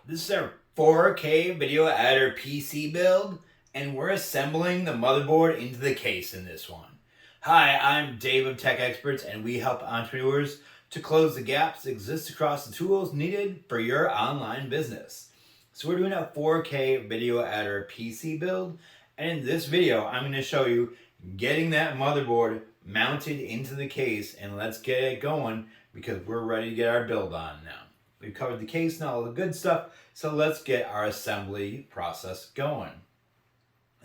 This is our 4K video editor PC build, and we're assembling the motherboard into the case in this one. Hi, I'm Dave of Tech Experts, and we help entrepreneurs to close the gaps that exist across the tools needed for your online business. So we're doing a 4K video editor PC build, and in this video, I'm going to show you getting that motherboard mounted into the case, and let's get it going because we're ready to get our build on now. We've covered the case and all the good stuff, so let's get our assembly process going.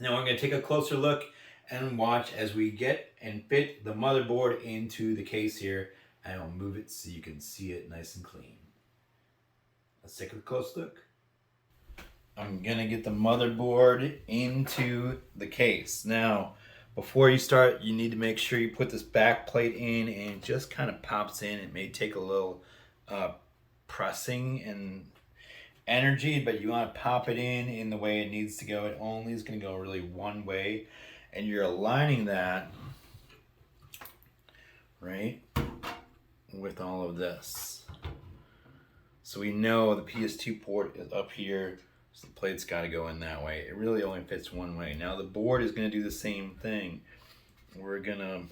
Now we're going to take a closer look and watch as we get and fit the motherboard into the case here, and I'll move it so you can see it nice and clean. Let's take a close look. I'm going to get the motherboard into the case. Now, before you start, you need to make sure you put this back plate in, and it just kind of pops in. It may take a little pressing and energy, but you want to pop it in the way it needs to go. It only is going to go really one way, and you're aligning that right with all of this. So we know the PS2 port is up here, so the plate's got to go in that way. It really only fits one way. Now the board is going to do the same thing. We're gonna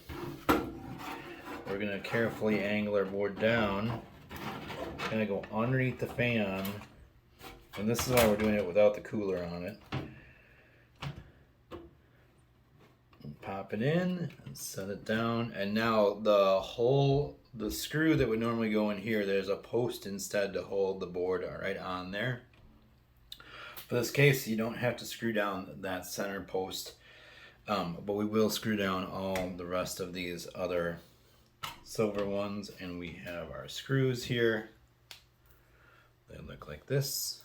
carefully angle our board down. Gonna go underneath the fan, and this is why we're doing it without the cooler on it. And pop it in and set it down, and now the screw that would normally go in here, there's a post instead to hold the board right on there. For this case, you don't have to screw down that center post, but we will screw down all the rest of these other silver ones, and we have our screws here. They look like this.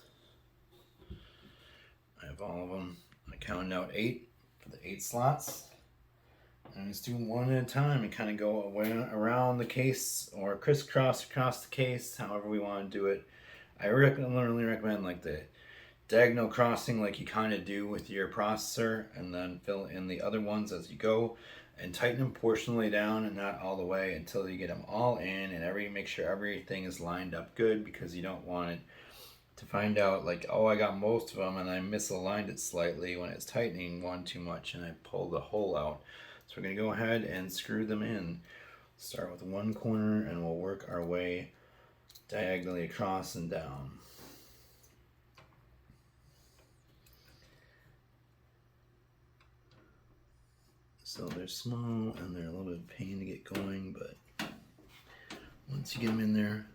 I have all of them. I counted out 8 for the 8 slots. And just do one at a time and kind of go around the case or crisscross across the case, however we want to do it. I really recommend like the diagonal crossing like you kind of do with your processor, and then fill in the other ones as you go. And tighten them portionally down and not all the way until you get them all in, and make sure everything is lined up good, because you don't want it to find out like, oh, I got most of them and I misaligned it slightly when it's tightening one too much and I pulled the hole out. So we're going to go ahead and screw them in. Start with one corner and we'll work our way diagonally across and down. So they're small and they're a little bit of a pain to get going, but once you get them in there,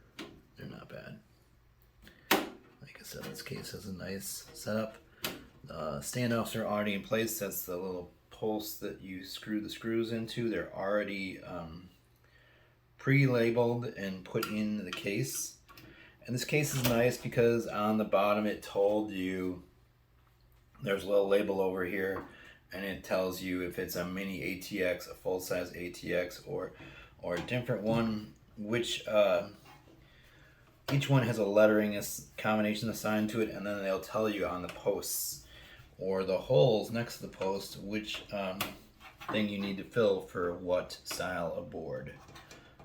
they're not bad. Like I said, this case has a nice setup. The standoffs are already in place. That's the little post that you screw the screws into. They're already pre-labeled and put in the case. And this case is nice because on the bottom it told you there's a little label over here, and it tells you if it's a mini ATX, a full-size ATX, or a different one, which each one has a lettering combination assigned to it, and then they'll tell you on the posts or the holes next to the post which thing you need to fill for what style of board,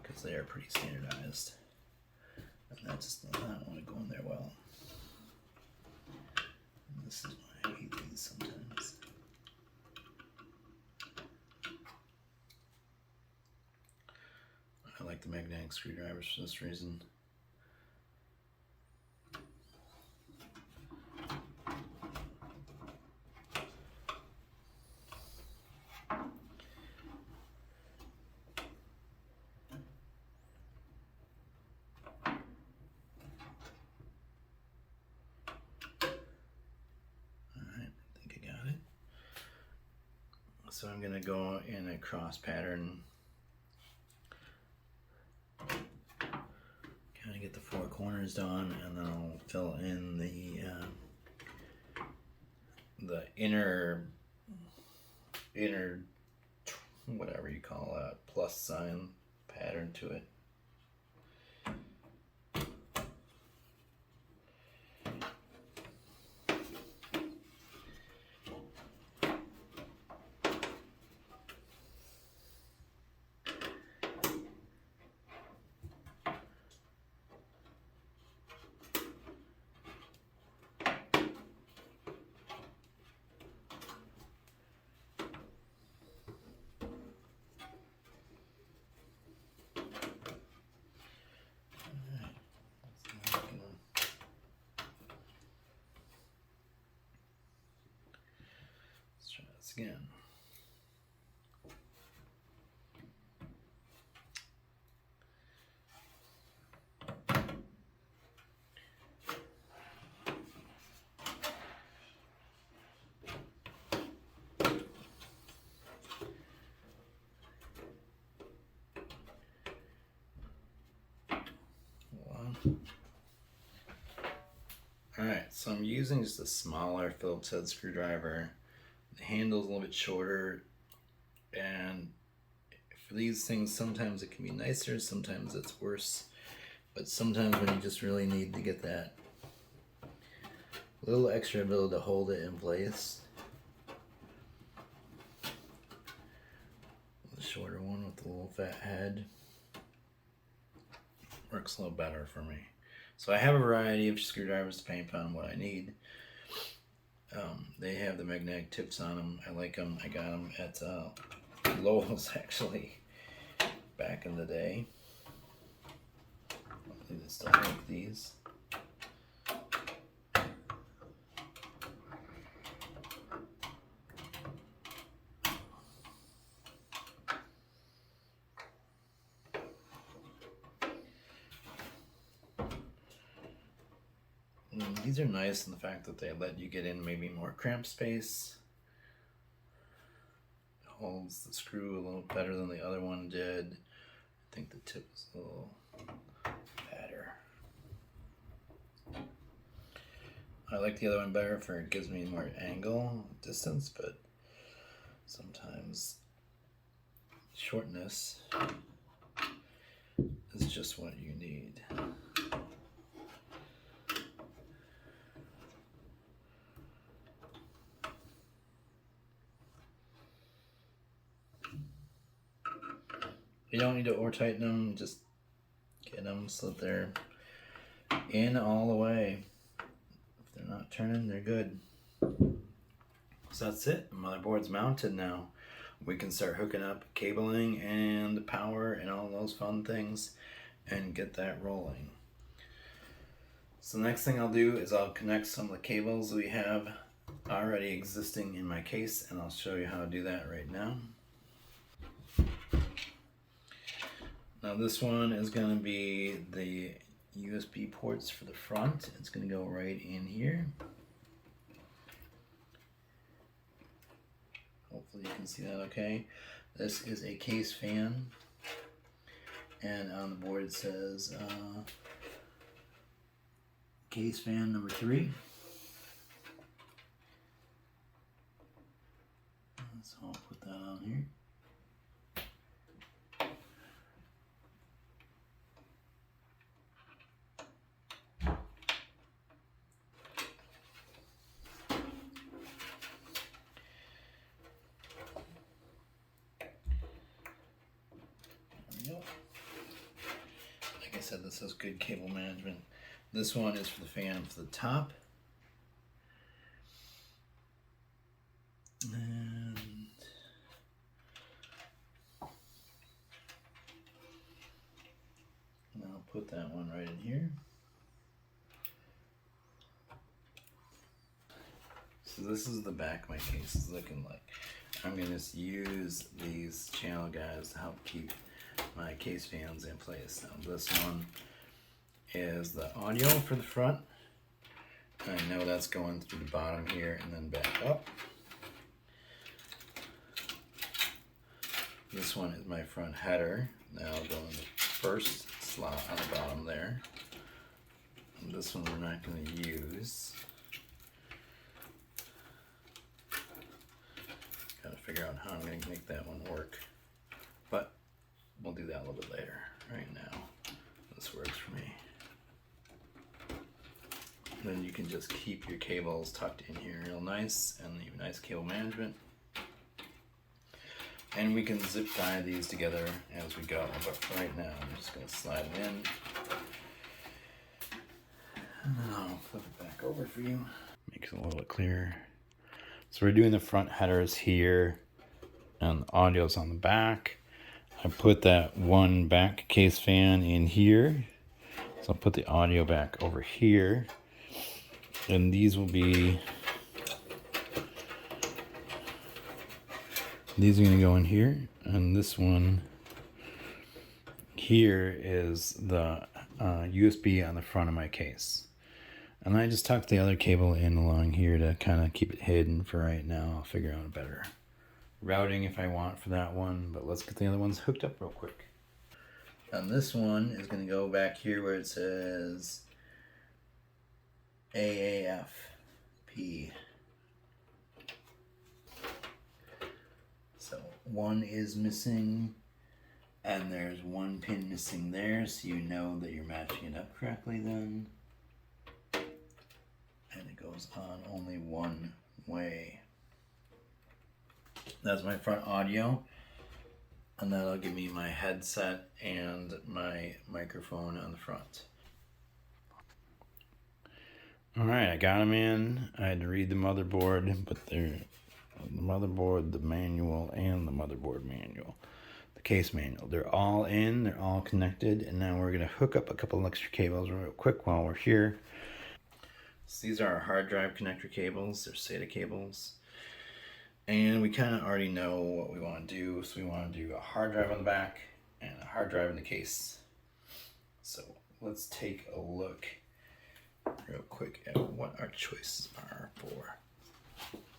because they are pretty standardized. And that just does not want to go in there well. And this is why I hate these sometimes. I like the magnetic screwdrivers for this reason. So I'm going to go in a cross pattern, kind of get the 4 corners done, and then I'll fill in the inner whatever you call that plus sign pattern to it. once again. Alright, so I'm using just a smaller Phillips head screwdriver. The handle's a little bit shorter, and for these things sometimes it can be nicer, sometimes it's worse, but sometimes when you just really need to get that little extra ability to hold it in place, the shorter one with the little fat head works a little better for me. So I have a variety of screwdrivers depending upon what I need. They have the magnetic tips on them. I like them. I got them at Lowe's actually back in the day. Hopefully they still make these. These are nice in the fact that they let you get in maybe more cramp space. It holds the screw a little better than the other one did. I think the tip is a little fatter. I like the other one better for it gives me more angle, distance, but sometimes shortness is just what you need. You don't need to over tighten them, just get them so that they're in all the way. If they're not turning, they're good. So that's it. The motherboard's mounted now. We can start hooking up cabling and power and all those fun things and get that rolling. So the next thing I'll do is I'll connect some of the cables we have already existing in my case, and I'll show you how to do that right now. Now this one is going to be the USB ports for the front. It's going to go right in here. Hopefully you can see that okay. This is a case fan, and on the board it says case fan number 3. So I'll put that on here. Like I said, this has good cable management. This one is for the fan for the top. And I'll put that one right in here. So this is the back my case is looking like. I'm going to just use these channel guides to help keep my case fans in place. Now this one is the audio for the front. I know that's going through the bottom here and then back up. This one is my front header. Now I'll go in the first slot on the bottom there. And this one we're not going to use. Gotta figure out how I'm going to make that one work. But we'll do that a little bit later. Right now, this works for me. Then you can just keep your cables tucked in here real nice and leave nice cable management. And we can zip tie these together as we go. But right now, I'm just going to slide it in. And then I'll flip it back over for you. Makes it a little bit clearer. So we're doing the front headers here and the audio's on the back. I put that one back case fan in here. So I'll put the audio back over here. And these will be These are going to go in here, and this one here is the USB on the front of my case. And I just tucked the other cable in along here to kind of keep it hidden for right now. I'll figure out a better routing if I want for that one, but let's get the other ones hooked up real quick. And this one is going to go back here where it says AAFP. So one is missing, and there's one pin missing there, so you know that you're matching it up correctly then. And it goes on only one way. That's my front audio, and that'll give me my headset and my microphone on the front. Alright, I got them in. I had to read the motherboard, but they're the motherboard, the manual, and the motherboard manual. The case manual. They're all in, they're all connected, and now we're going to hook up a couple extra cables real quick while we're here. So these are our hard drive connector cables. They're SATA cables. And we kind of already know what we want to do. So we want to do a hard drive on the back and a hard drive in the case. So let's take a look real quick at what our choices are for.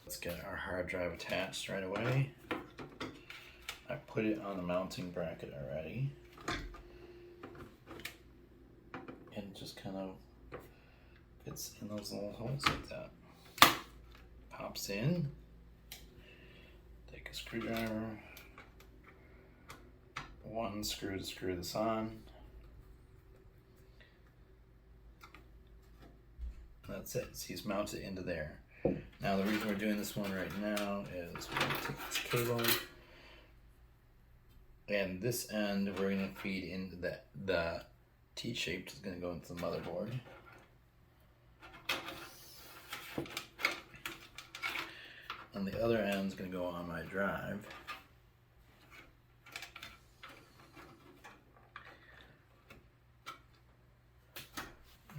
Let's get our hard drive attached right away. I put it on the mounting bracket already. And it just kind of fits in those little holes like that. Pops in. Take a screwdriver. One screw to screw this on. That's it. So he's mounted into there. Now the reason we're doing this one right now is we're going to take this cable, and this end we're going to feed into the T-shaped is going to go into the motherboard. And the other end is going to go on my drive.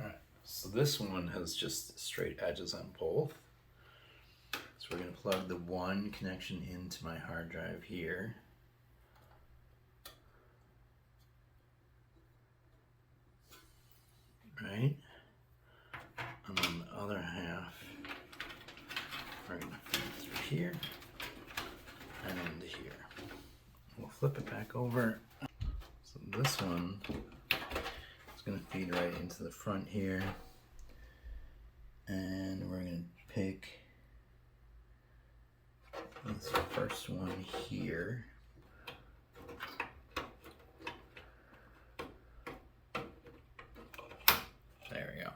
Alright, so this one has just straight edges on both. So we're going to plug the one connection into my hard drive here. Right? And then the other half we're going to feed through here and into here. We'll flip it back over. So this one is going to feed right into the front here. And we're going to pick this first one here. There we go.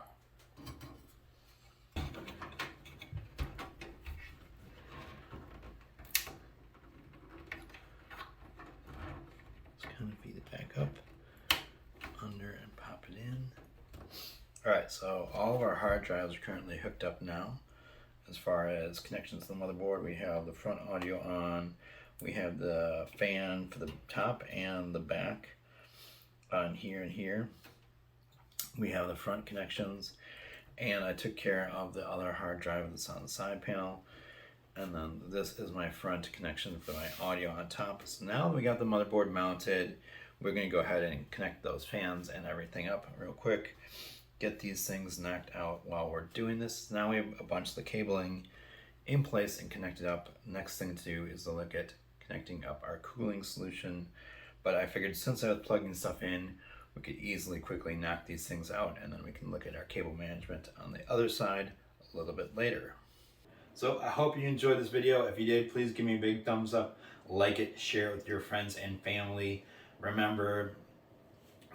Just kind of feed it back up, under, and pop it in. Alright, so all of our hard drives are currently hooked up now. As far as connections to the motherboard, we have the front audio on, we have the fan for the top and the back on here and here. We have the front connections, and I took care of the other hard drive that's on the side panel. And then this is my front connection for my audio on top. So now that we got the motherboard mounted, we're going to go ahead and connect those fans and everything up real quick. Get these things knocked out while we're doing this. Now we have a bunch of the cabling in place and connected up. Next thing to do is to look at connecting up our cooling solution. But I figured since I was plugging stuff in, we could easily quickly knock these things out, and then we can look at our cable management on the other side a little bit later. So I hope you enjoyed this video. If you did, please give me a big thumbs up, like it, share it with your friends and family. Remember,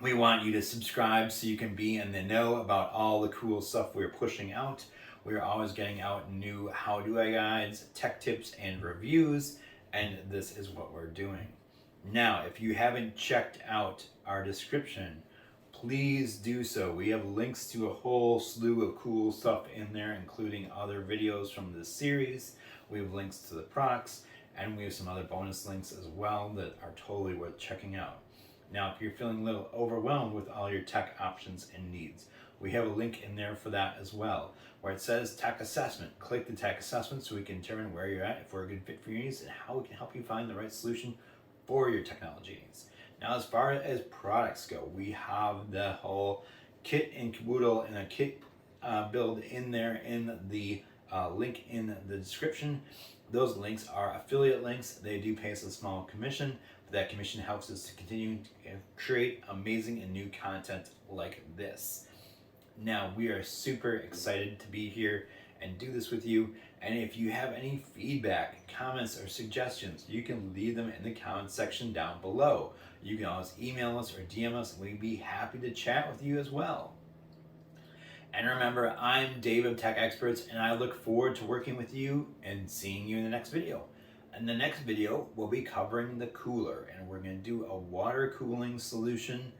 we want you to subscribe so you can be in the know about all the cool stuff we're pushing out. We're always getting out new how-do guides, tech tips, and reviews, and this is what we're doing. Now, if you haven't checked out our description, please do so. We have links to a whole slew of cool stuff in there, including other videos from this series. We have links to the products, and we have some other bonus links as well that are totally worth checking out. Now, if you're feeling a little overwhelmed with all your tech options and needs, we have a link in there for that as well, where it says tech assessment. Click the tech assessment so we can determine where you're at, if we're a good fit for your needs, and how we can help you find the right solution for your technology needs. Now, as far as products go, we have the whole kit and caboodle and a kit build in there in the link in the description. Those links are affiliate links. They do pay us a small commission, but that commission helps us to continue to create amazing and new content like this. Now, we are super excited to be here and do this with you. And if you have any feedback, comments, or suggestions, you can leave them in the comments section down below. You can always email us or DM us, and we'd be happy to chat with you as well. And remember, I'm Dave of Tech Experts, and I look forward to working with you and seeing you in the next video. In the next video, we'll be covering the cooler, and we're going to do a water cooling solution